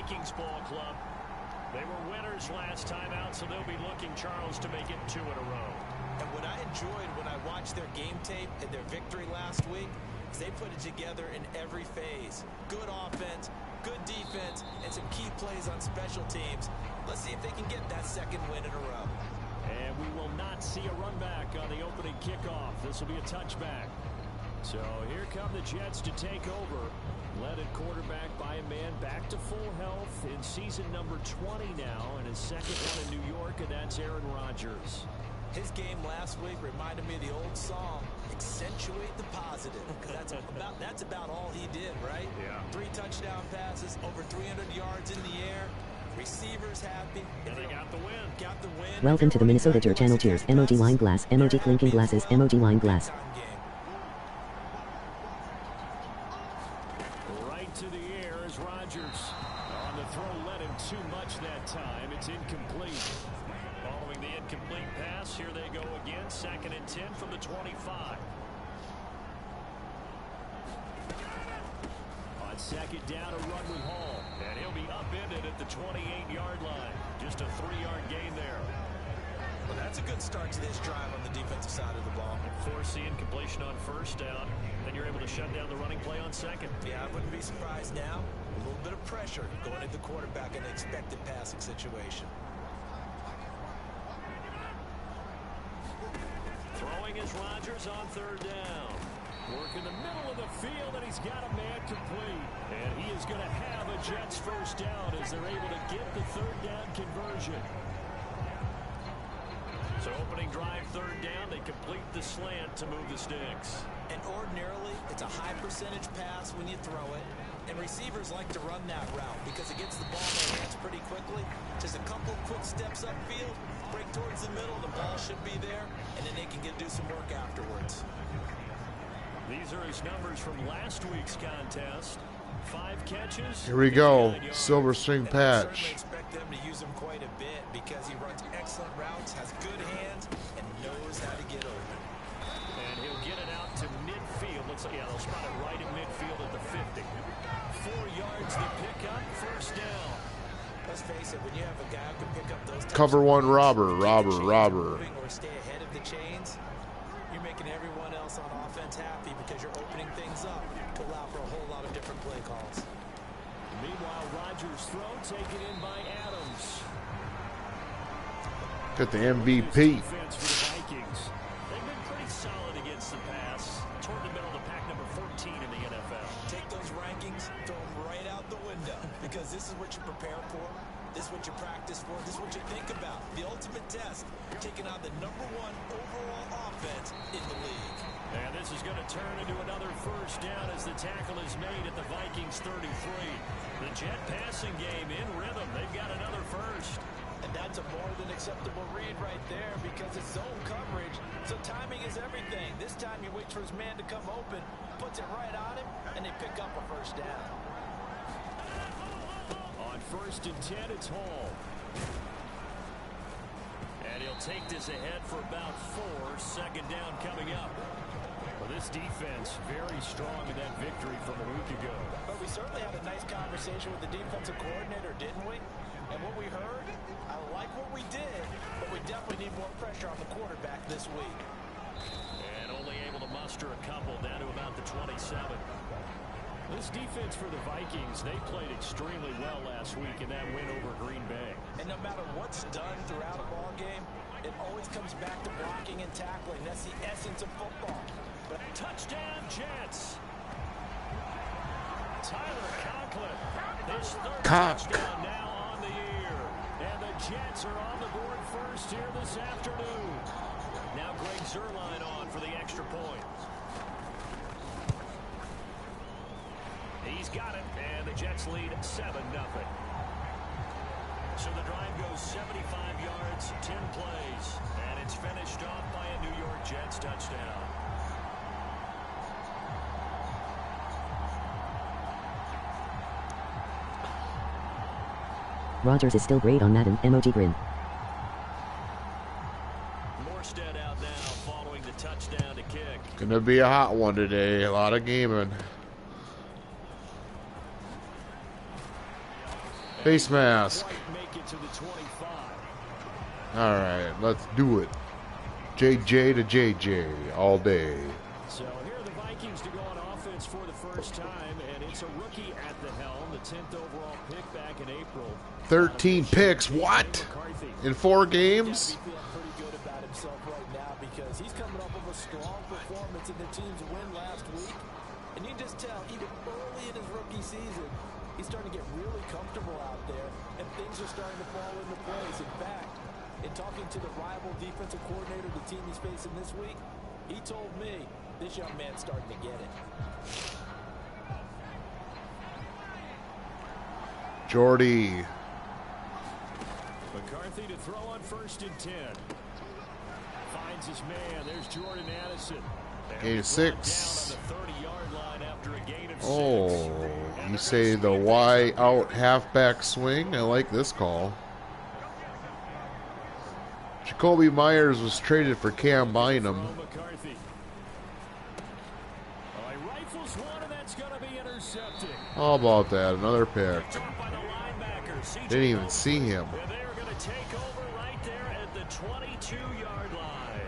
Vikings ball club. They were winners last time out, so they'll be looking, Charles, to make it 2 in a row. And what I enjoyed when I watched their game tape and their victory last week is they put it together in every phase. Good offense, good defense, and some key plays on special teams. Let's see if they can get that second win in a row. And we will not see a run back on the opening kickoff. This will be a touchback. So here come the Jets to take over. Led at quarterback by a man back to full health in season number 20 now, and his second one in New York, and that's Aaron Rodgers. His game last week reminded me of the old song, accentuate the positive, because that's about all he did, right? Yeah. 3 touchdown passes, over 300 yards in the air. Receivers happy. And they got the win. Got the win. Welcome to the Minnesota Tour Channel. Cheers. Emoji wine glass. Emoji clinking glasses. Emoji wine glass. Right to the air is Rodgers. On the throw, led him too much that time. It's incomplete. Following the incomplete pass, here they go again. 2nd and 10 from the 25. On 2nd down, a run with Hall. And he'll be upended at the 28-yard line. Just a 3-yard gain there. Well, that's a good start to this drive on the defensive side of the ball. Force the incompletion on 1st down. Then you're able to shut down the running play on 2nd. Yeah, I wouldn't be surprised now. A little bit of pressure going at the quarterback in an expected passing situation. Throwing is Rodgers on 3rd down. Work in the middle of the field, and he's got a man complete. And he is going to have a Jets 1st down as they're able to get the 3rd down conversion. So opening drive, 3rd down, they complete the slant to move the sticks. And ordinarily, it's a high percentage pass when you throw it. And receivers like to run that route because it gets the ball in their hands pretty quickly. Just a couple quick steps upfield, break towards the middle, the ball should be there, and then they can do some work afterwards. These are his numbers from last week's contest. 5 catches. Here we go. Silver string patch. I certainly expect them to use him quite a bit because he runs excellent routes, has good hands, and knows how to get open. And he'll get it out to midfield. Looks like, yeah, they'll spot it right at midfield at the 50. 4 yards to pick up, 1st down. Let's face it, when you have a guy who can pick up those Cover one, robber. Or stay ahead of the chains, you're making everyone else on offense happy because you're opening things up to allow for a whole lot of different play calls. Meanwhile, Rodgers' throw taken in by Adams. Got the MVP. Defense for the Vikings. They've been pretty solid against the pass. Toward the middle of the pack, number 14 in the NFL. Take those rankings, throw them right out the window because this is what you prepare for. This is what you practice for. This is what you think about. The ultimate test, taking on the #1 overall offense in the league. And this is going to turn into another 1st down as the tackle is made at the Vikings 33. The Jet passing game in rhythm. They've got another 1st. And that's a more than acceptable read right there because it's zone coverage. So timing is everything. This time he waits for his man to come open, puts it right on him, and they pick up a 1st down. On 1st and 10, it's Hall. And he'll take this ahead for about 4. 2nd down coming up. Well, this defense very strong in that victory from a week ago. But we certainly had a nice conversation with the defensive coordinator, didn't we? And what we heard, I like what we did, but we definitely need more pressure on the quarterback this week. And only able to muster a couple down to about the 27. This defense for the Vikings, they played extremely well last week in that win over Green Bay. And no matter what's done throughout a ball game, it always comes back to blocking and tackling. That's the essence of football. But touchdown, Jets. Tyler Conklin, his 3rd touchdown now on the year. And the Jets are on the board 1st here this afternoon. Now Greg Zuerlein on for the extra point. He's got it, and the Jets lead 7-0. So the drive goes 75 yards, 10 plays, and it's finished off by a New York Jets touchdown. Rodgers is still great on Madden. Emoji grin. Morstead out now following the touchdown to kick. Gonna be a hot one today. A lot of gaming. Face mask. Make it to the 25. All right, let's do it. JJ to JJ all day. So here are the Vikings to go on offense for the first time, and it's a rookie at the helm, the 10th overall pick back in April. 13 picks, what? In 4 games? He's feeling pretty good about himself right now because he's coming off of a strong performance in the team's win last week. And you can just tell, even early in his rookie season, he's starting to get really comfortable out there, and things are starting to fall into place. In fact, in talking to the rival defensive coordinator, the team he's facing this week, he told me this young man's starting to get it. Jordy. McCarthy to throw on 1st and 10. Finds his man. There's Jordan Addison. Gain of 6. Oh, you say the Y out halfback swing? I like this call. Jacoby Myers was traded for Cam Bynum. How about that? Another pick. Didn't even see him. They're going to take over right there at the 22-yard line.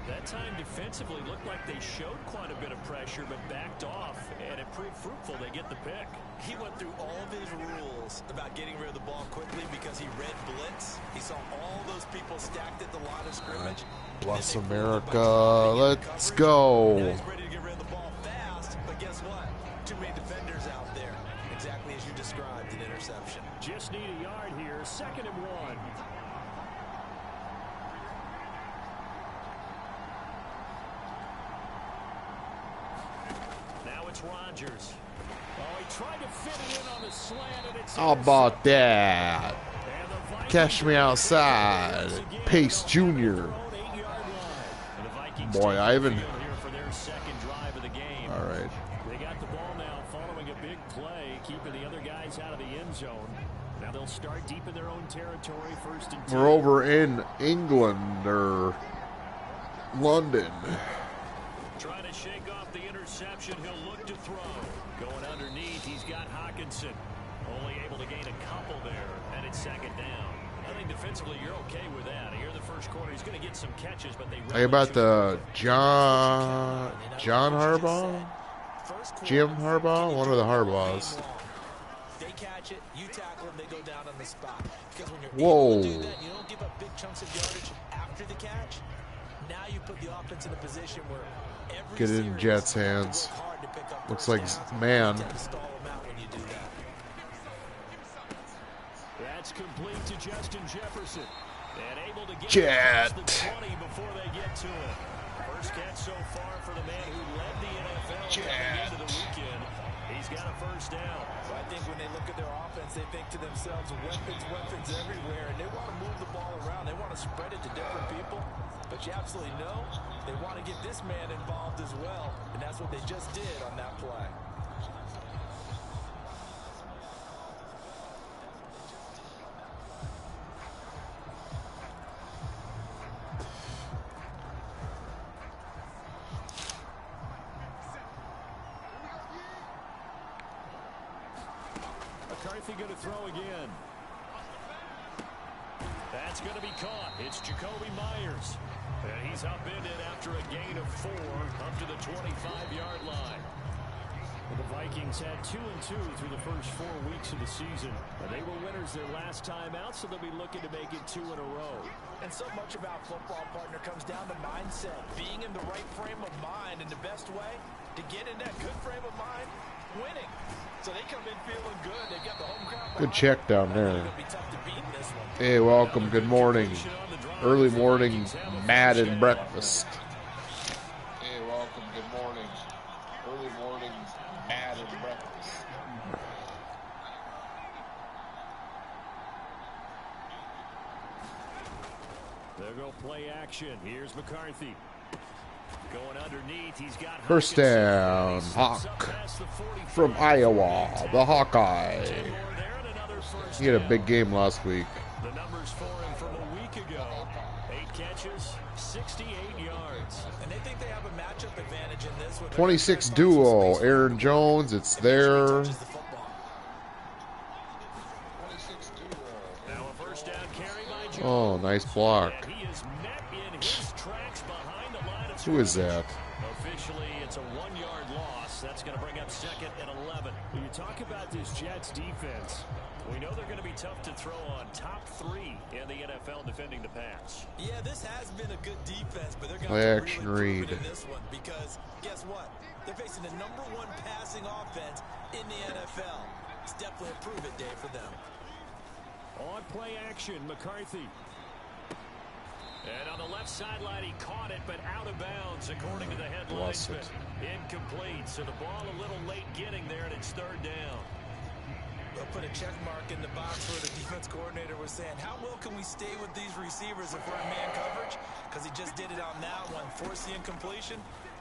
That time defensively looked like they showed quite a bit of pressure but backed off, and it proved fruitful. They get the pick. He went through all of his rules about getting rid of the ball quickly because he read blitz. He saw all those people stacked at the line of scrimmage. Bless America. Let's go. Now he's ready to get rid of the ball fast, but guess what? Too many defenders out there. Exactly as you described, an interception. Just need a yard here. 2nd and 1. Now it's Rodgers. Oh, he tried to fit it in on the slant, and it's How about that? Catch me outside. Pace Jr. Boy, Ivan. All right. They got the ball now following a big play, keeping the other guys out of the end zone. Now they'll start deep in their own territory, 1st and 10. We're over in England or London. Trying to shake off the interception. He'll look to throw. Going underneath, he's got Hawkinson. Only able to gain a couple there, and it's 2nd down. I think defensively you're okay with that. Here in the first quarter, he's going to get some catches, but they Hey, about the John Harbaugh? Jim Harbaugh? One of the Harbaughs. They catch it, you tackle them, they go down on the spot. Because when you're Whoa. able to do that, you don't give up big chunks of yardage after the catch. Now you put the offense in a position where every Get it in Jets' hands. Looks like man. That's complete to Justin Jefferson. And able to get Jet. the 20 before they get to it. First catch so far for the man who led the NFL coming into the weekend. He's got a 1st down. So I think when they look at their offense, they think to themselves, weapons everywhere, and they want to move the ball around. They want to spread it to different people. But you absolutely know they want to get this man involved as well, and that's what they just did on that play. McCarthy going to throw again. That's going to be caught. It's Jacoby Myers. And he's upended after a gain of 4 up to the 25-yard line. Well, the Vikings had 2-2 through the first 4 weeks of the season. They were winners their last time out, so they'll be looking to make it 2 in a row. And so much about football, partner, comes down to mindset. Being in the right frame of mind, and the best way to get in that good frame of mind, winning. So they come in feeling good. They got the home crowd. Good check down there. Hey, welcome. Good morning. Early morning Madden breakfast. Hey, welcome. Good morning. Early morning Madden breakfast. They'll go play action. Here's McCarthy. Going underneath, he's got First down, Hawk from Iowa, the Hawkeye. He had a big game last week. The numbers for him from a week ago. 8 catches, 68 yards. And they think they have a matchup advantage in this. 26 duo, Aaron Jones, it's there. First down carry by Jones. Oh, nice block. And he is met in his tracks behind the line of Who is that? Officially, it's a 1-yard loss. That's going to bring up 2nd and 11. When you talk about this Jets defense, we know they're going to be tough to throw on. Top 3 in the NFL defending the pass. Yeah, this has been a good defense, but they're going Play to action really read. prove it in this one because guess what? They're facing the #1 passing offense in the NFL. It's definitely a prove it day for them. On play action, McCarthy. And on the left sideline, he caught it, but out of bounds, according to the head linesman. Incomplete, so the ball a little late getting there, and it's 3rd down. They'll put a check mark in the box where the defense coordinator was saying, how well can we stay with these receivers if we're in man coverage? Because he just did it on that one, forced the incompletion.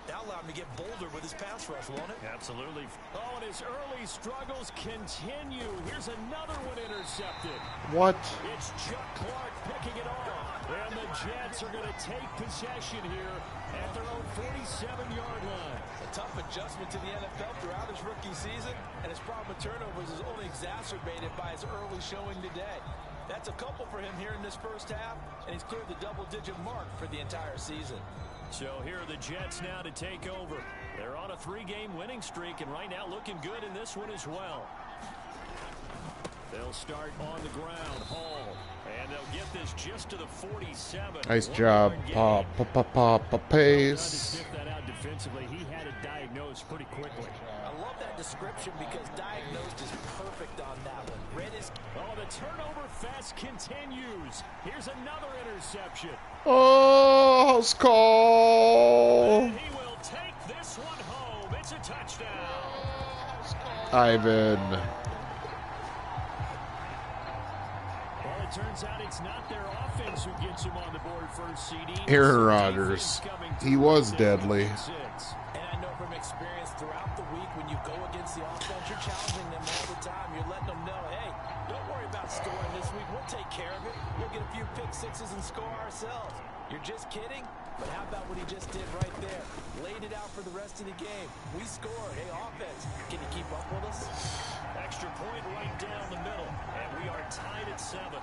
That allowed him to get bolder with his pass rush, won't it? Absolutely. Oh, and his early struggles continue. Here's another one intercepted. What? It's Chuck Clark picking it off. And the Jets are going to take possession here at their own 47-yard line. A tough adjustment to the NFL throughout his rookie season, and his problem with turnovers is only exacerbated by his early showing today. That's a couple for him here in this first half, and he's cleared the double-digit mark for the entire season. So here are the Jets now to take over. They're on a 3-game winning streak, and right now looking good in this one as well. They'll start on the ground. Hall. And they'll get this just to the 47. Nice job. Pace. Sniff that out defensively. He had it diagnosed pretty quickly. I love that description because diagnosed is perfect on that one. Read his... Oh, the turnover fest continues. Here's another interception. Oh, house call. And he will take this one home. It's a touchdown. Ivan. Turns out it's not their offense who gets him on the board first CD. Aaron Rodgers. He was deadly. And I know from experience throughout the week when you go against the offense, you're challenging them all the time. You're letting them know, hey, don't worry about scoring this week. We'll take care of it. We'll get a few pick sixes and score ourselves. You're just kidding? But how about what he just did right there? Laid it out for the rest of the game. We score. Hey, offense, can you keep up with us? Extra point right down the middle. And we are tied at 7.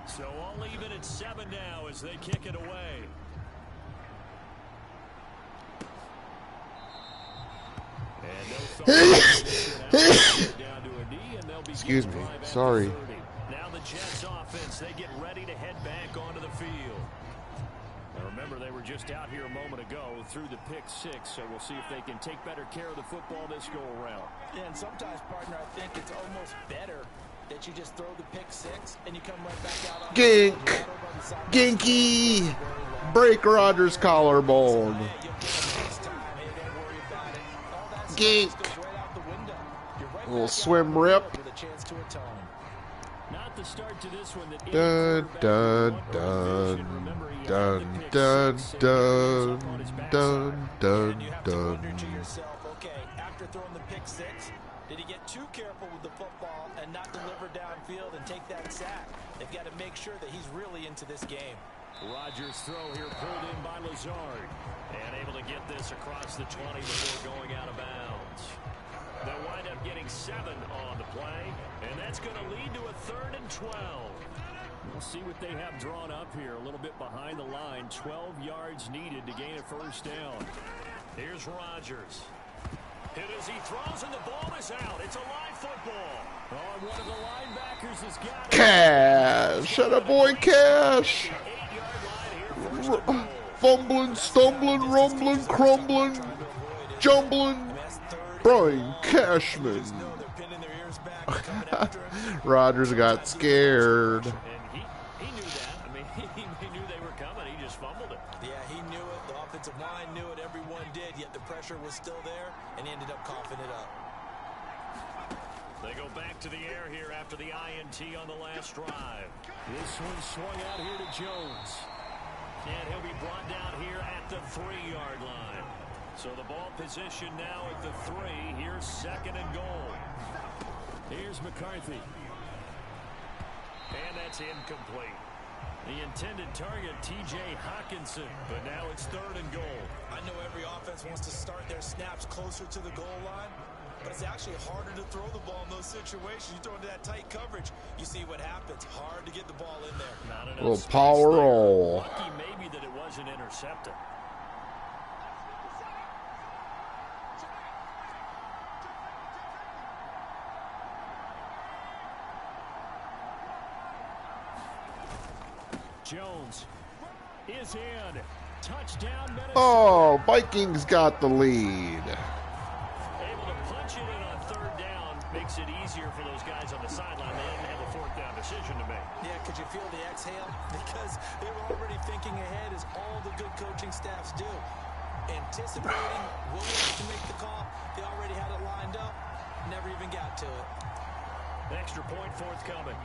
So all even at 7 now as they kick it away. Excuse me. Sorry. Now the Jets offense, they get ready to head back onto the field. Now remember, they were just out here a moment ago through the pick 6, so we'll see if they can take better care of the football this go around. Yeah, and sometimes, partner, I think it's almost better that you just throw the pick 6 and you come right back out on Gink. Ginky. Break Rodgers' collarbone. Gink. A little swim rip. Not the start to this one that Dun dun dun dun dun dun dun dun dun. To yourself, okay, after throwing the pick 6, did he get too careful with the football and not deliver downfield and take that sack? They've got to make sure that he's really into this game. Rodgers' throw here pulled in by Lazard. And able to get this across the 20 before going out of bounds. They'll wind up getting 7 on the play. And that's going to lead to a 3rd and 12. We'll see what they have drawn up here. A little bit behind the line. 12 yards needed to gain a first down. Here's Rodgers. Hit as he throws and the ball is out. It's a live football. Oh, and one of the linebackers has got it. Cash. Shut up, boy, Cash. Fumbling, stumbling, rumbling, crumbling, jumbling. Brian Cashman. Rodgers got scared. And he knew that. I mean, he knew they were coming. He just fumbled it. Yeah, he knew it. The offensive line knew it. Everyone did. Yet the pressure was still there, and he ended up coughing it up. They go back to the air here after the INT on the last drive. This one swung out here to Jones. And he'll be brought down here at the 3-yard line. So the ball position now at the 3. Here's 2nd and goal. Here's McCarthy. And that's incomplete. The intended target, T.J. Hawkinson. But now it's 3rd and goal. I know every offense wants to start their snaps closer to the goal line, but it's actually harder to throw the ball in those situations. You throw into that tight coverage, you see what happens. Hard to get the ball in there. Not a little power roll. Lucky maybe that it wasn't intercepted. Jones is in. Touchdown, Minnesota. Oh, Vikings got the lead. Able to punch it in on third down. Makes it easier for those guys on the sideline. They didn't have a fourth down decision to make. Yeah, could you feel the exhale? Because they were already thinking ahead, as all the good coaching staffs do. Anticipating, willing to make the call. They already had it lined up. Never even got to it. Extra point forthcoming.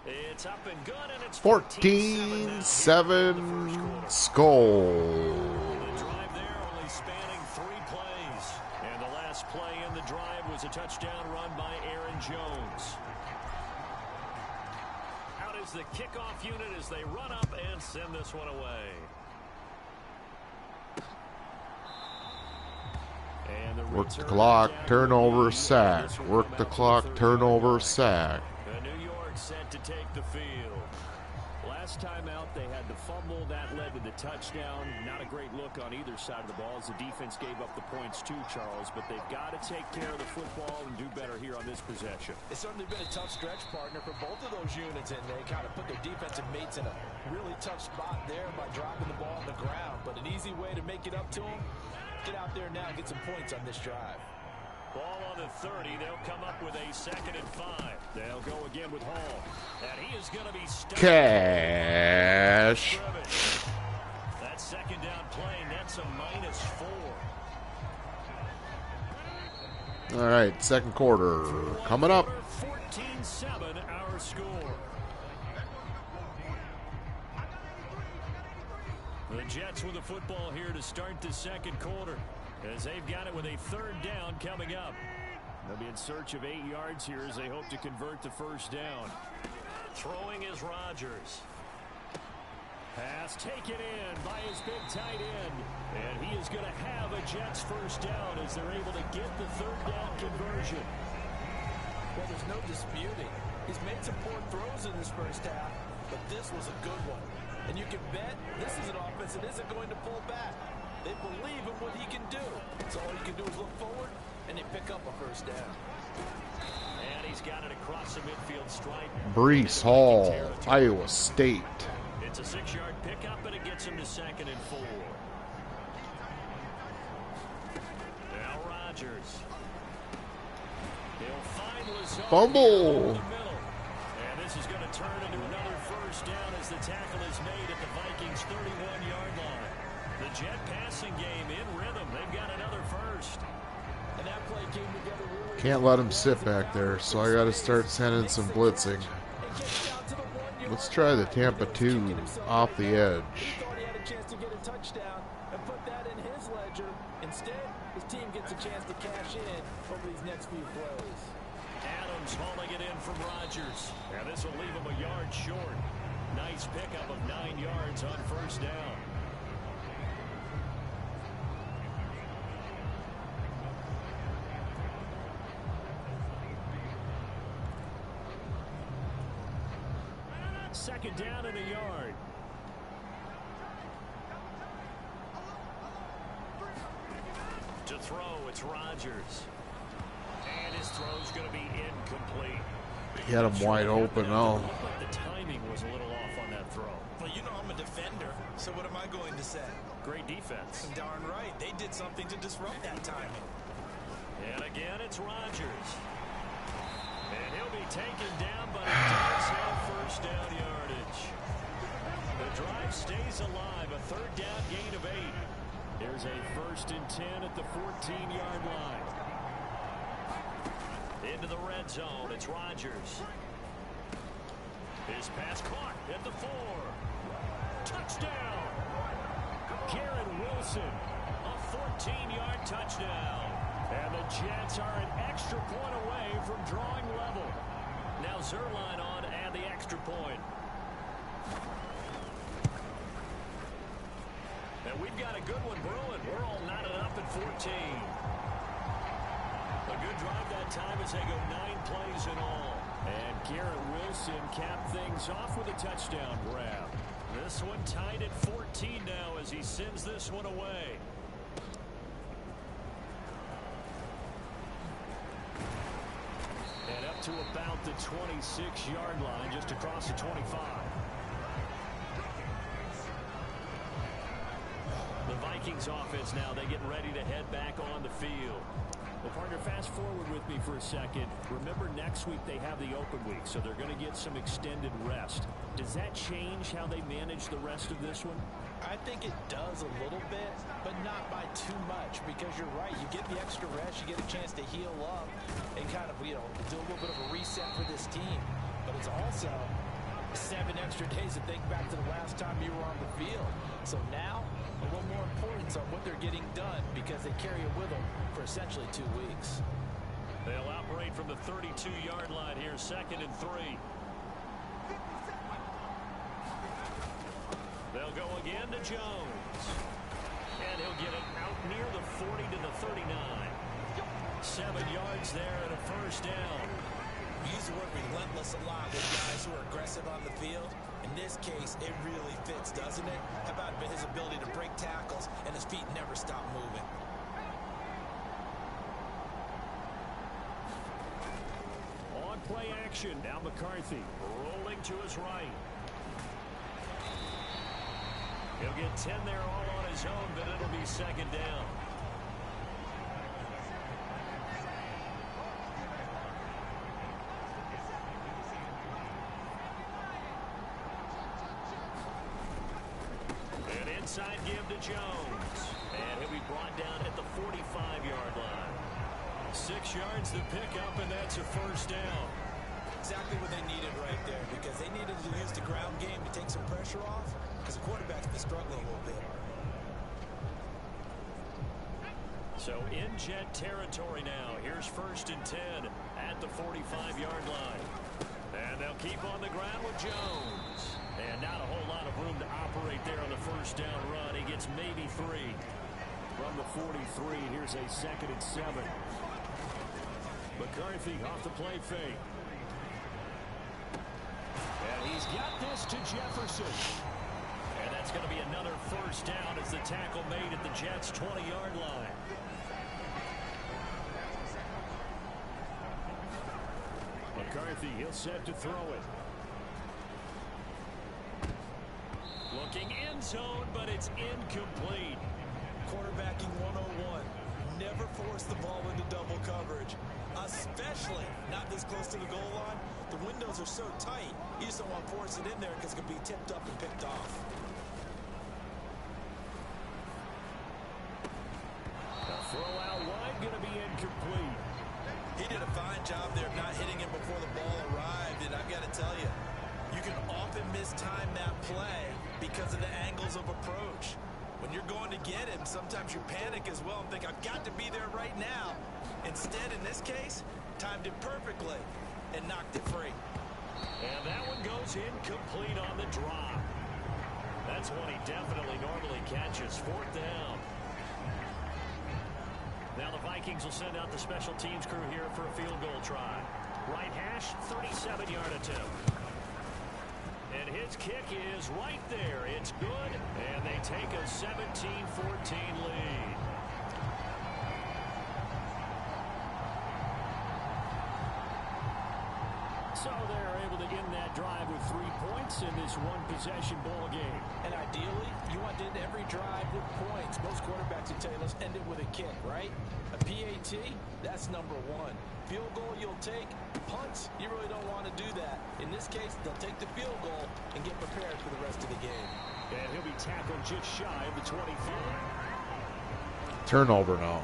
It's up and good, and it's 14-7 Skull. The drive there only spanning 3 plays. And the last play in the drive was a touchdown run by Aaron Jones. Out is the kickoff unit as they run up and send this one away. Work the clock, turnover, sack. Work the clock, turnover, sack. New York set to take the field. Last time out, they had the fumble. That led to the touchdown. Not a great look on either side of the ball as the defense gave up the points too, Charles. But they've got to take care of the football and do better here on this possession. It's certainly been a tough stretch, partner, for both of those units, and they kind of put their defensive mates in a really tough spot there by dropping the ball on the ground. But an easy way to make it up to them, get out there now and get some points on this drive. Ball on the 30. They'll come up with a 2nd and 5. They'll go again with Hall. And he is going to be stuck. Cash. That second down play nets a -4. All right, second quarter coming up. 14-7 our score. The Jets with the football here to start the second quarter, as they've got it with a 3rd down coming up. They'll be in search of 8 yards here as they hope to convert the 1st down. Throwing is Rodgers. Pass taken in by his big tight end. And he is going to have a Jets 1st down as they're able to get the 3rd down conversion. Well, there's no disputing. He's made some poor throws in this first half, but this was a good one. And you can bet this is an offense that isn't going to pull back. They believe in what he can do. So all you can do is look forward, and they pick up a 1st down. And he's got it across the midfield stripe. Breece Hall, Iowa State. It's a 6-yard pickup, and it gets him to 2nd and 4. Now Rodgers. He'll find Lazard. Fumble. And this is going to turn into another 1st down as the tackle is made at the Vikings' 31-yard line. The Jet passing game in rhythm. They've got another 1st. And that play came together really. Can't let him sit back there, so I got to start sending some blitzing. Let's try the Tampa 2 off the edge. He thought he had a chance to get a touchdown and put that in his ledger. Instead, his team gets a chance to cash in over these next few plays. Adams hauling it in from Rodgers. And this will leave him a yard short. Nice pickup of 9 yards on 1st down. Second down and a yard. To throw, it's Rodgers. And his throw's going to be incomplete. He had him wide open. Oh. But the timing was a little off on that throw. Well, you know I'm a defender, so what am I going to say? Great defense. Darn right. They did something to disrupt that timing. And again, it's Rodgers. And he'll be taken down, but he does have 1st down yardage. The drive stays alive. A 3rd down gain of 8. Here's a 1st and 10 at the 14-yard line. Into the red zone. It's Rodgers. His pass caught at the 4. Touchdown. Garrett Wilson. A 14-yard touchdown. And the Jets are an extra point away from drawing level. Now Zerline on to add the extra point. And we've got a good one brewing. We're all knotted up at 14. A good drive that time as they go 9 plays in all. And Garrett Wilson capped things off with a touchdown grab. This one tied at 14 now as he sends this one away. And up to about the 26-yard line, just across the 25. The Vikings offense now, they get ready to head back on the field. Well, partner, fast forward with me for a second. Remember, next week they have the open week, so they're going to get some extended rest. Does that change how they manage the rest of this one? I think it does a little bit, but not by too much, because you're right. You get the extra rest, you get a chance to heal up and kind of, do a little bit of a reset for this team. But it's also 7 extra days to think back to the last time you were on the field. So now, a little more importance on what they're getting done, because they carry it with them for essentially 2 weeks. They'll operate from the 32-yard line here, 2nd and 3. They'll go again to Jones. And he'll get it out near the 40 to the 39. 7 yards there and a first down. We use the word relentless a lot with guys who are aggressive on the field. In this case, it really fits, doesn't it? How about his ability to break tackles and his feet never stop moving? On play action, now McCarthy rolling to his right. He'll get 10 there all on his own, but it'll be 2nd down. An inside give to Jones. And he'll be brought down at the 45-yard line. 6 yards to pick up, and that's a first down. Exactly what they needed right there, because they needed to use the ground game to take some pressure off, because the quarterback's been struggling a little bit. So in Jet territory now. Here's 1st and 10 at the 45-yard line. And they'll keep on the ground with Jones. And not a whole lot of room to operate there on the first down run. He gets maybe 3. From the 43, here's a 2nd and 7. McCarthy off the play fake. And he's got this to Jefferson. And that's going to be another first down as the tackle made at the Jets' 20-yard line. McCarthy, he'll set to throw it. Looking end zone, but it's incomplete. Quarterbacking 101. Never force the ball into double coverage, especially not this close to the goal line. The windows are so tight, you just don't want to force it in there because it can be tipped up and picked off. The throw out wide going to be incomplete. He did a fine job there of not hitting him before the ball arrived, and I've got to tell you, you can often mistime that play because of the angles of approach. When you're going to get him, sometimes you panic as well and think, I've got to be there right now. Instead, in this case, timed it perfectly and knocked it free. And that one goes incomplete on the drop. That's one he definitely normally catches. 4th down. Now the Vikings will send out the special teams crew here for a field goal try. Right hash, 37-yard attempt. And his kick is right there. It's good, and they take a 17-14 lead. So they're able to end that drive with 3 points in this one-possession ball game. And ideally, you want to end every drive with points. Most quarterbacks would tell you, let's end it with a kick, right? A PAT, that's number 1. Field goal you'll take. Punts, you really don't want to do that. In this case, they'll take the field goal and get prepared for the rest of the game. And he'll be tackled just shy of the 25. Turnover now.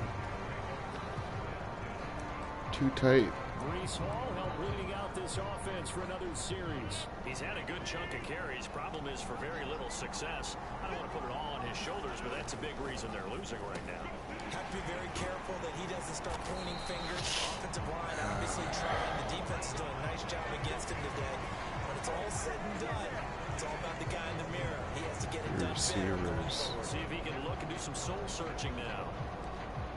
Too tight. Breece Hall helped leading out this offense for another series. He's had a good chunk of carries. Problem is for very little success. I don't want to put it all on his shoulders, but that's a big reason they're losing right now. Have to be very careful that he doesn't start pointing fingers. Offensive line obviously trying. The defense is doing a nice job against him today. When it's all said and done, it's all about the guy in the mirror. He has to get it done receivers. See if he can look and do some soul searching now.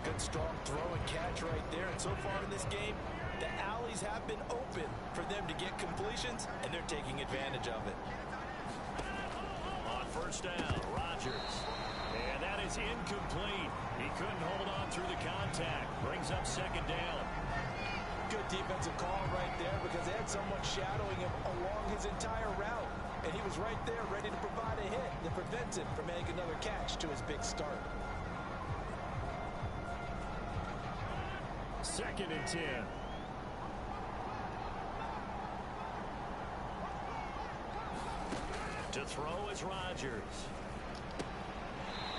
Good strong throw and catch right there. And so far in this game, the alleys have been open for them to get completions, and they're taking advantage of it. On first down, Rodgers. And that is incomplete. He couldn't hold on through the contact. Brings up second down. Good defensive call right there because they had someone shadowing him along his entire route. And he was right there ready to provide a hit that prevents him from making another catch to his big start. Second and 10. To throw is Rodgers.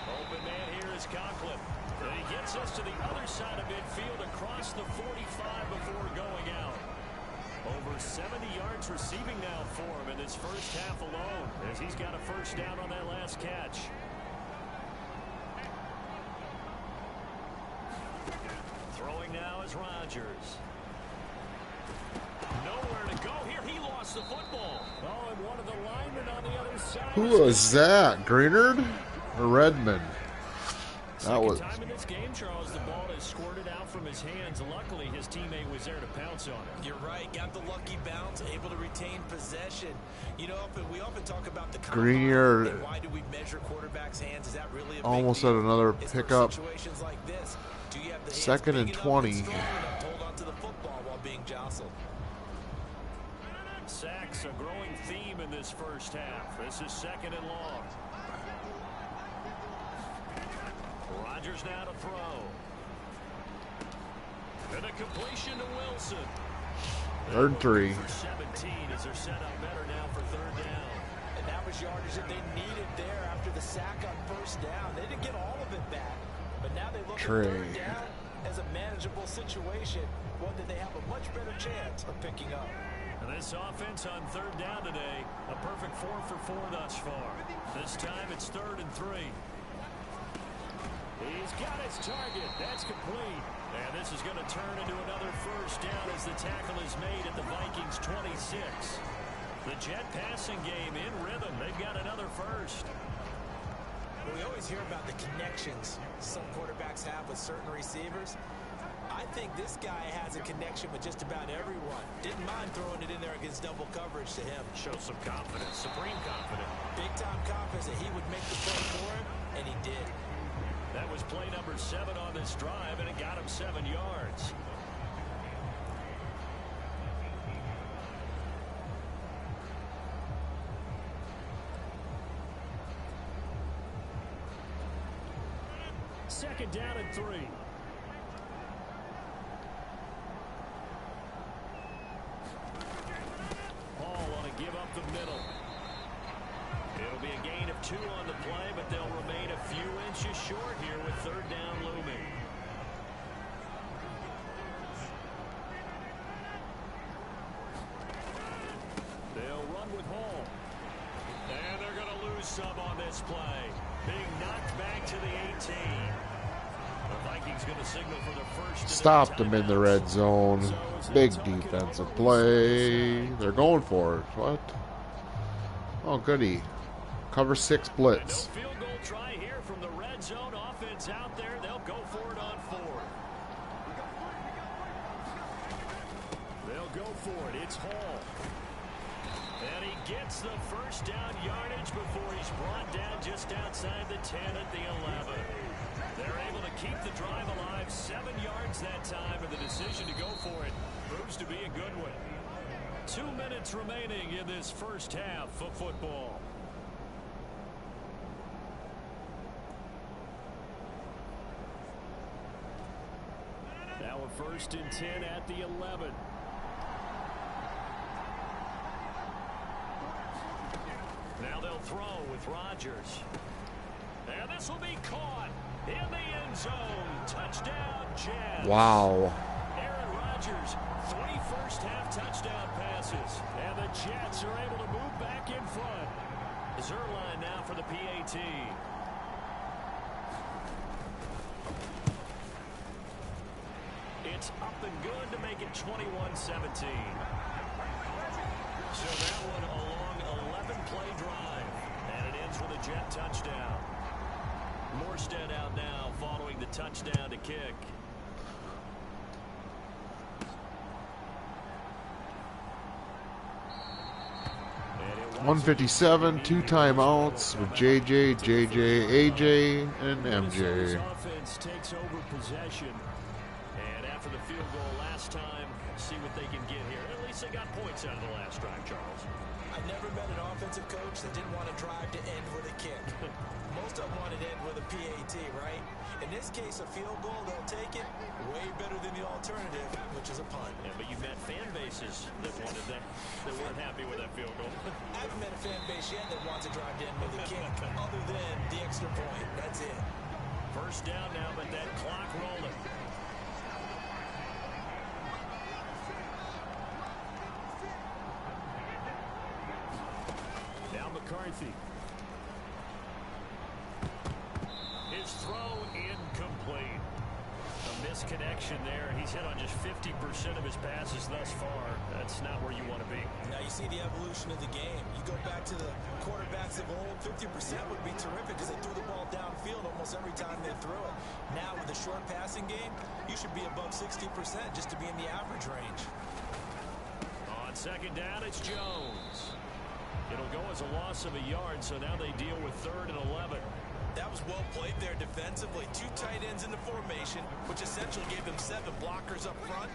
Open man here is Conklin. And he gets us to the other side of midfield across the 45 before going out. Over 70 yards receiving now for him in this first half alone, as he's got a first down on that last catch. Throwing now is Rodgers. Nowhere to go here. He lost the football. Oh, and one of the linemen on the other side. Who was that? Greenard or Redmond? That was. Second time in this game, Charles, the ball is squirted out from his hands. Luckily, his teammate was there to pounce on it. You're right. Got the lucky bounce, able to retain possession. You know, we often talk about the Greenard. and why do we measure quarterbacks' hands? Is that really a Almost big had deal? another It's for pickup. situations like this. Do you have the hands Second big and enough 20. strong enough to hold on to the football while being jostled? Sacks, a growing theme in this first half. This is second and long. Rodgers now to throw. And a completion to Wilson. Third 3. For 17 as they're set up better now for third down. And that was yardage that they needed there after the sack on first down. They didn't get all of it back, but now they look at third down as a manageable situation, one that they have a much better chance of picking up. And this offense on third down today, a perfect 4 for 4 thus far. This time it's third and 3. He's got his target. That's complete. And this is going to turn into another first down as the tackle is made at the Vikings 26. The Jet passing game in rhythm. They've got another first. We always hear about the connections some quarterbacks have with certain receivers. I think this guy has a connection with just about everyone. Didn't mind throwing it in there against double coverage to him. Shows some confidence, supreme confidence. Big-time confidence that he would make the play for him, and he did. That was play number 7 on this drive, and it got him 7 yards. Second down and 3. Hall want to give up the middle. It'll be a gain of 2 on the play, but they'll remain a few inches short here with third down looming. They'll run with Hall. And they're going to lose some on this play. Being knocked back to the 18. The Vikings going to signal for the first. Stopped him in the red zone. Big defensive play. They're going for it. What? Oh, goody. Cover 6 blitz. No field goal try here from the red zone. Offense out there. They'll go for it on 4. They'll go for it. It's Hall. And he gets the first down yardage before he's brought down just outside the 10 at the 11. They're able to keep the drive alive. 7 yards that time, and the decision to go for it proves to be a good one. 2 minutes remaining in this first half of football. Now a first and 10 at the 11. Now they'll throw with Rodgers. And this will be caught in the end zone. Touchdown, Jets. Wow. Aaron Rodgers, 3 first-half touchdown passes. And the Jets are able to move back in front. Zerline now for the PAT. It's up and good to make it 21-17. So that one a long 11-play drive. And it ends with a Jet touchdown. Morstead out now following the touchdown to kick. 157, 2 timeouts with JJ, AJ, and MJ. Offense takes over possession. And after the field goal last time, see what they can get here. At least they got points out of the last drive, Charles. I've never met an offensive coach that didn't want to drive to end with a kick. Most of them wanted to end with a PAT, right? In this case, a field goal, they'll take it way better than the alternative, which is a punt. Yeah, but you met fan bases that wanted that, that weren't happy with that field goal. I haven't met a fan base yet that wants to drive to end with a kick, other than the extra point. That's it. First down now, but that clock rolling. Now McCarthy. His throw incomplete. A misconnection there. He's hit on just 50% of his passes thus far. That's not where you want to be. Now you see the evolution of the game. You go back to the quarterbacks of old, 50% would be terrific because they threw the ball downfield almost every time they threw it. Now with the short passing game, you should be above 60% just to be in the average range. On second down, it's Jones. It'll go as a loss of a yard, so now they deal with 3rd and 11. That was well played there defensively. 2 tight ends in the formation, which essentially gave them 7 blockers up front.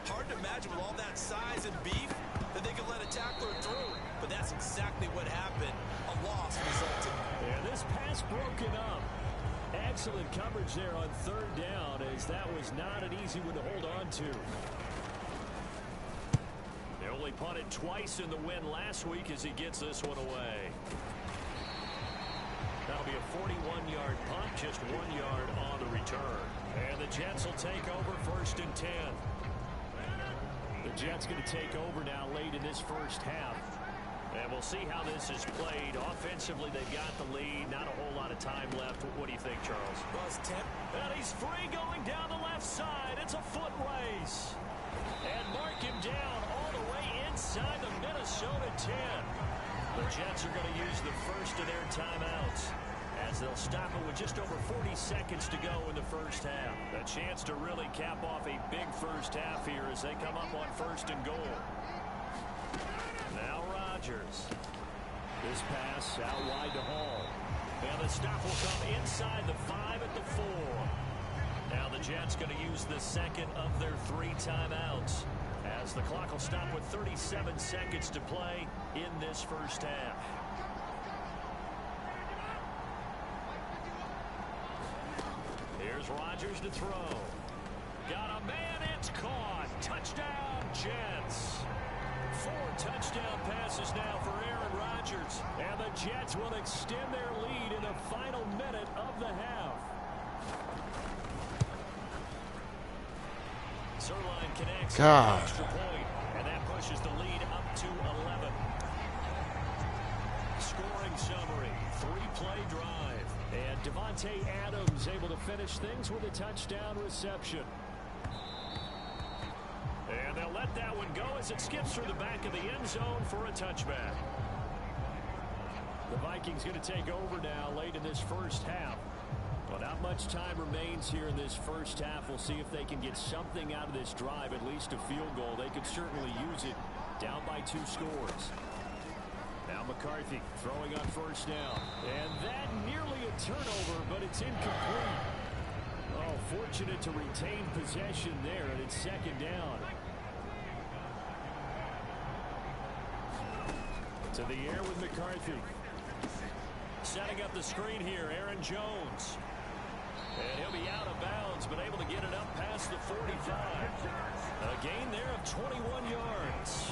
Hard to imagine with all that size and beef that they could let a tackler through. But that's exactly what happened. A loss resulted. Yeah, this pass broken up. Excellent coverage there on 3rd down, as that was not an easy one to hold on to. They only punted twice in the win last week as he gets this one away. That'll be a 41-yard punt, just 1 yard on the return. And the Jets will take over 1st and 10. The Jets going to take over now late in this first half. And we'll see how this is played. Offensively, they've got the lead. Not a whole lot of time left. What do you think, Charles? Well, it's 10. And he's free going down the left side. It's a foot race. And mark him down all the way inside the Minnesota 10. The Jets are going to use the first of their timeouts as they'll stop it with just over 40 seconds to go in the first half. A chance to really cap off a big first half here as they come up on 1st and goal. Now Rodgers. This pass out wide to Hall. And the stop will come inside the 5 at the 4. Now the Jets going to use the second of their 3 timeouts, as the clock will stop with 37 seconds to play in this first half. Here's Rodgers to throw. Got a man, it's caught. Touchdown, Jets. 4 touchdown passes now for Aaron Rodgers. And the Jets will extend their lead in the final minute of the half. Zerline connects. God. Extra point, and that pushes the lead up to 11. Scoring summary, 3-play drive. And Devontae Adams able to finish things with a touchdown reception. And they'll let that one go as it skips through the back of the end zone for a touchback. The Vikings going to take over now late in this first half. Well, not much time remains here in this first half. We'll see if they can get something out of this drive, at least a field goal. They could certainly use it down by 2 scores. Now McCarthy throwing on 1st down. And that nearly a turnover, but it's incomplete. Oh, fortunate to retain possession there, and it's 2nd down. To the air with McCarthy. Setting up the screen here, Aaron Jones. And he'll be out of bounds, but able to get it up past the 45. A gain there of 21 yards.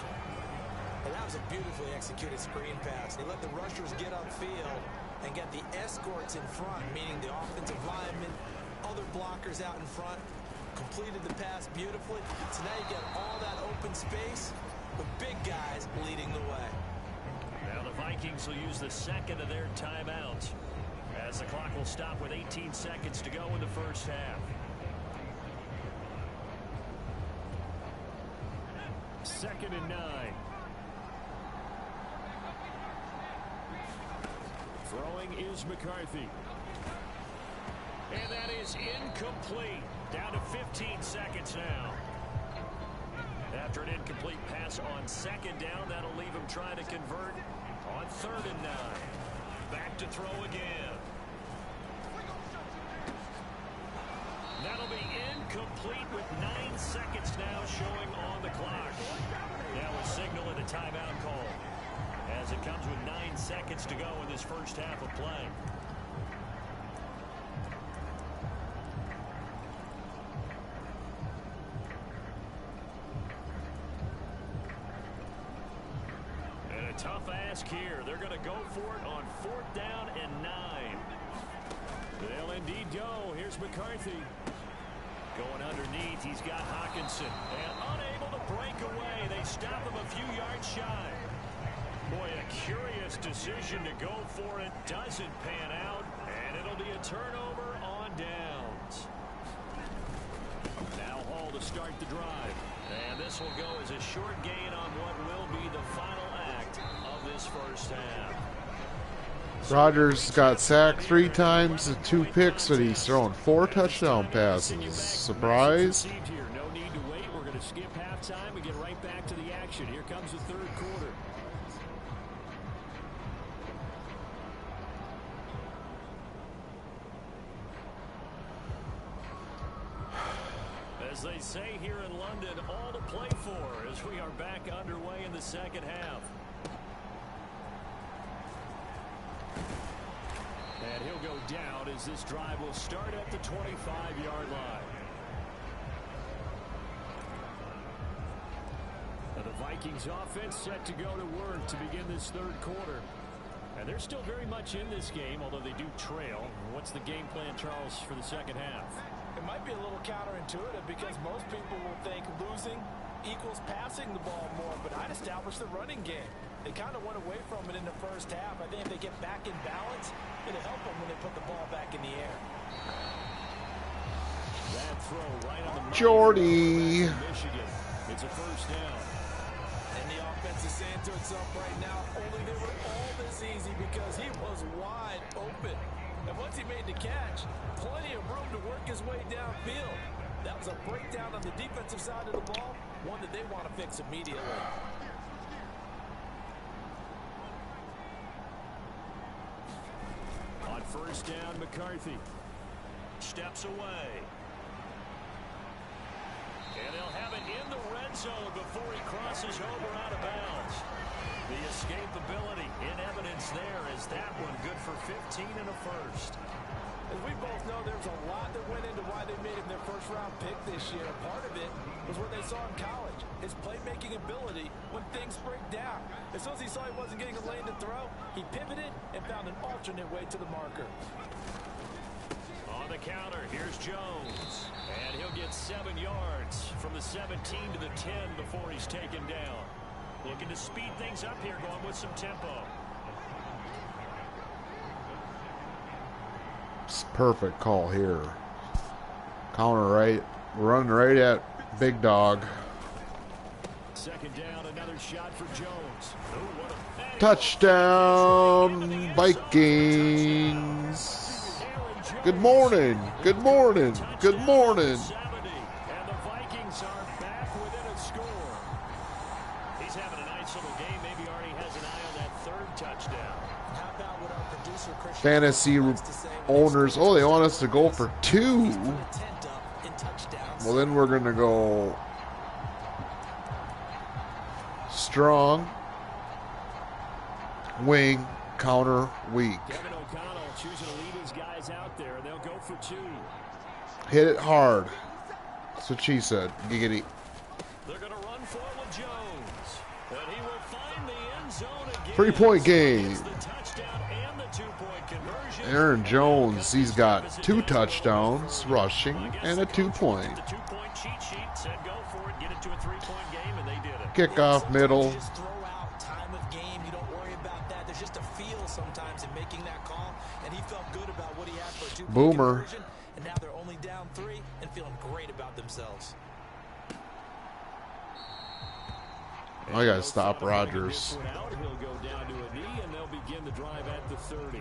And that was a beautifully executed screen pass. They let the rushers get upfield and get the escorts in front, meaning the offensive linemen, other blockers out in front, completed the pass beautifully. So now you get all that open space with big guys leading the way. Now the Vikings will use the second of their timeouts, as the clock will stop with 18 seconds to go in the first half. 2nd and 9. Throwing is McCarthy. And that is incomplete. Down to 15 seconds now. After an incomplete pass on second down, that'll leave him trying to convert on 3rd and 9. Back to throw again. That'll be incomplete with 9 seconds now showing on the clock. That was signaling a timeout call as it comes with 9 seconds to go in this first half of play. And a tough ask here. They're going to go for it on 4th down and 9. They'll indeed go. Here's McCarthy. Going underneath, he's got Hawkinson. And unable to break away. They stop him a few yards shy. Boy, a curious decision to go for it. Doesn't pan out. And it'll be a turnover on downs. Now Hall to start the drive. And this will go as a short gain on what will be the final act of this first half. Rodgers got sacked 3 times and 2 picks, but he's thrown 4 touchdown passes. Surprise? No need to wait. We're going to skip halftime and get right back to the action. Here comes the 3rd quarter. As they say here in London, all to play for as we are back underway in the second half. And he'll go down as this drive will start at the 25-yard line. Now the Vikings offense set to go to work to begin this 3rd quarter. And they're still very much in this game, although they do trail. What's the game plan, Charles, for the second half? It might be a little counterintuitive because most people will think losing equals passing the ball more, but I'd establish the running game. They kind of went away from it in the first half. I think if they get back in balance, it'll help them when they put the ball back in the air. That throw right on the Jordy. Michigan. It's a first down. And the offense is saying to itself right now, only they were all this easy because he was wide open. And once he made the catch, plenty of room to work his way downfield. That was a breakdown on the defensive side of the ball, one that they want to fix immediately. On first down, McCarthy steps away. And they'll have it in the red zone before he crosses over out of bounds. The escapability in evidence there is that one good for 15 and a first. As we both know, there's a lot that went into why they made him their first-round pick this year. Part of it was what they saw in college, his playmaking ability when things break down. As soon as he saw he wasn't getting a lane to throw, he pivoted and found an alternate way to the marker. On the counter, here's Jones. And he'll get 7 yards from the 17 to the 10 before he's taken down. Looking to speed things up here, going with some tempo. Perfect call here. Counter right. Run right at Big Dog. Second down, another shot for Jones. Touchdown, Vikings. Good morning. Good morning. Good morning. And the Vikings are back within a score. He's having a nice little game. Maybe already has an eye on that 3rd touchdown. How about what our producer Christian Fantasy owners, oh, they want us to go for 2. Well, then we're going to go strong, wing, counter, weak. Kevin O'Connell choosing to lead his guys out there. They'll go for 2. Hit it hard. That's what she said. Giggity. They're going to run for it with Jones. And he will find the end zone again. 3-point game. The touchdown and the 2-point conversion. Aaron Jones, he's got 2 touchdowns rushing and a 2-point. The 2-point cheat sheet said go for it, get it to a 3-point game, and they did it. Kickoff middle. Just throw out time of game. You don't worry about that. There's just a feel sometimes in making that call, and he felt good about what he had for a 2-point Boomer. conversion, and now they're only down 3 and feeling great about themselves. I gotta stop Rodgers. He'll go down to a knee, and they'll begin the drive at the 30.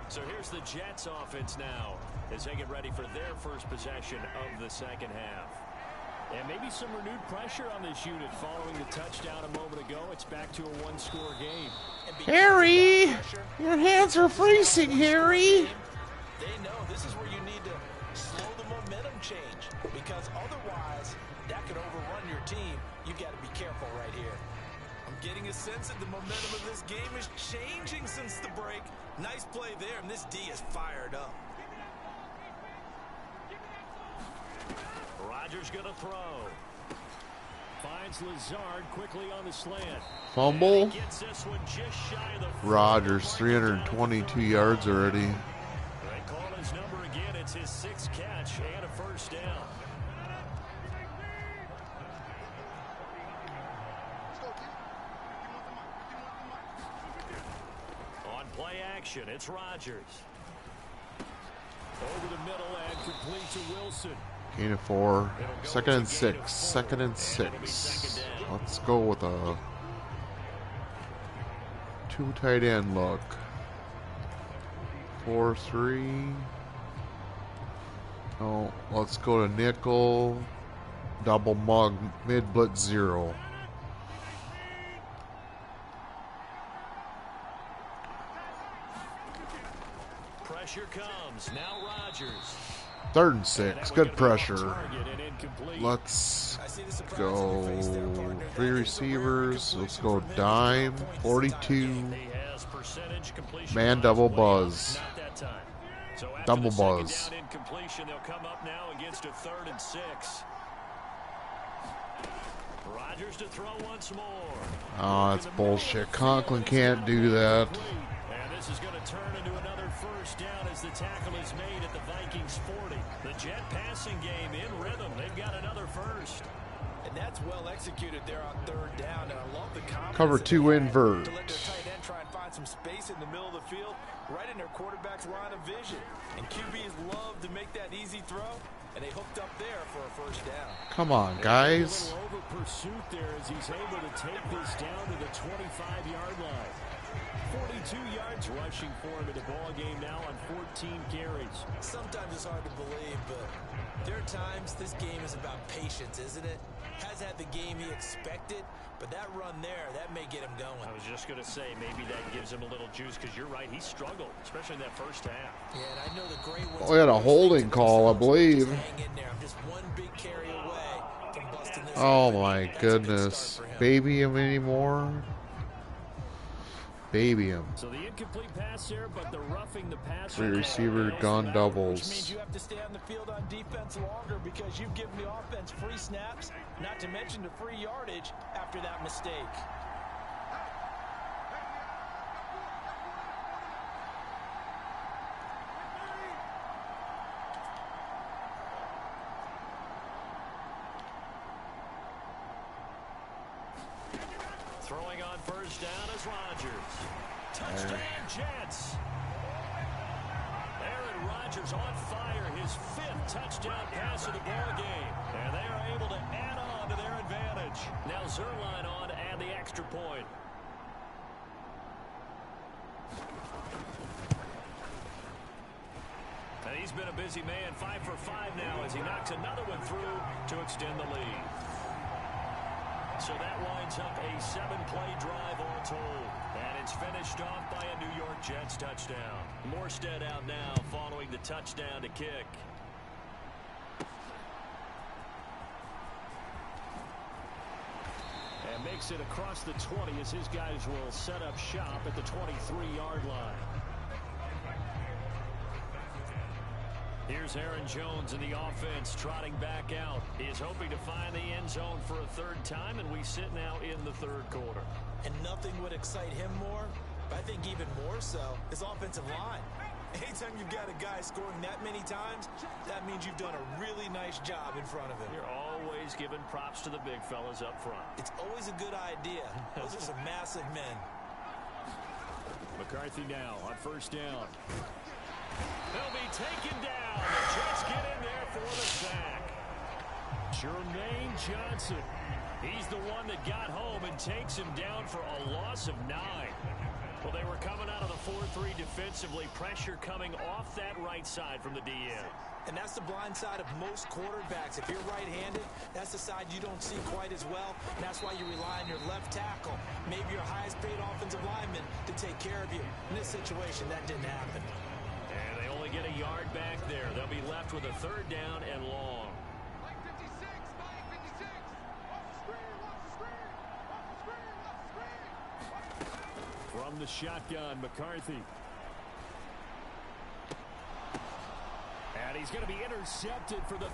So here's the Jets offense now as they get ready for their first possession of the second half. And maybe some renewed pressure on this unit following the touchdown a moment ago. It's back to a one-score game. Harry! Your hands are freezing, Harry! They know this is where you need to slow the momentum change, because otherwise that could overrun your team. You got to be careful right here. I'm getting a sense that the momentum of this game is changing since the break. Nice play there, and this D is fired up. Rodgers going to throw. Finds Lazard quickly on the slant. Fumble. Gets this one just shy of the Rodgers, 322 yards already. They call his number again. It's his 6th catch and a first down. On play action, it's Rodgers. Over the middle and complete to Wilson. Gain of 4. 2nd and 6. 2nd and 6. Let's go with a 2 tight end look. 4-3. Oh, let's go to nickel. Double mug. Mid blitz 0. Pressure comes. Now Rodgers. 3rd and 6. Good pressure. Let's go 3 receivers. Let's go dime. 42. Man double buzz. Double buzz. They'll come up now against a 3rd and 6. Rodgers to throw once more. Oh, that's bullshit. Conklin can't do that. And this is going to turn into another first down as the tackle is made at the Vikings 40. The Jet passing game in rhythm. They've got another first. And that's well executed there on 3rd down. And I love the confidence. Cover 2 invert. To let their tight end try and find some space in the middle of the field, right in their quarterback's line of vision. And QBs love to make that easy throw, and they hooked up there for a first down. Come on, guys. A little over pursuit there as he's able to take this down to the 25-yard line. 42 yards rushing for him in the ball game now on 14 carries. Sometimes it's hard to believe, but there are times this game is about patience, isn't it? Has had the game he expected, but that run there, that may get him going. I was just going to say, maybe that gives him a little juice, because you're right, he struggled, especially in that first half. Yeah, and I know the great ones. We had a holding call, I believe. Hang in there. I'm just one big carry away from busting this. Oh my goodness. Baby him anymore? Baby him. So the incomplete pass there, but the roughing the pass. 3 receiver gone doubles. Which means you have to stay on the field on defense longer because you've given the offense free snaps, not to mention the free yardage after that mistake. Throwing on first down is Rodgers. Touchdown, Jets. Aaron Rodgers on fire, his 5th touchdown pass of the ball game. And they are able to add on to their advantage. Now Zerline on to add the extra point. And he's been a busy man, 5 for 5 now as he knocks another one through to extend the lead. So that winds up a 7-play drive all told. And it's finished off by a New York Jets touchdown. Morstead out now following the touchdown to kick. And makes it across the 20 as his guys will set up shop at the 23-yard line. Here's Aaron Jones in the offense trotting back out. He is hoping to find the end zone for a 3rd time, and we sit now in the 3rd quarter. And nothing would excite him more, but I think even more so, his offensive line. Anytime you've got a guy scoring that many times, that means you've done a really nice job in front of him. You're always giving props to the big fellas up front. It's always a good idea. Those are some massive men. McCarthy now on first down. They'll be taken down. The Jets get in there for the sack. Jermaine Johnson. He's the one that got home and takes him down for a loss of 9. Well, they were coming out of the 4-3 defensively. Pressure coming off that right side from the DN. And that's the blind side of most quarterbacks. If you're right-handed, that's the side you don't see quite as well. And that's why you rely on your left tackle, maybe your highest-paid offensive lineman, to take care of you. In this situation, that didn't happen. And they only get a yard back there. They'll be left with a 3rd down and long. From the shotgun, McCarthy. And he's going to be intercepted for the...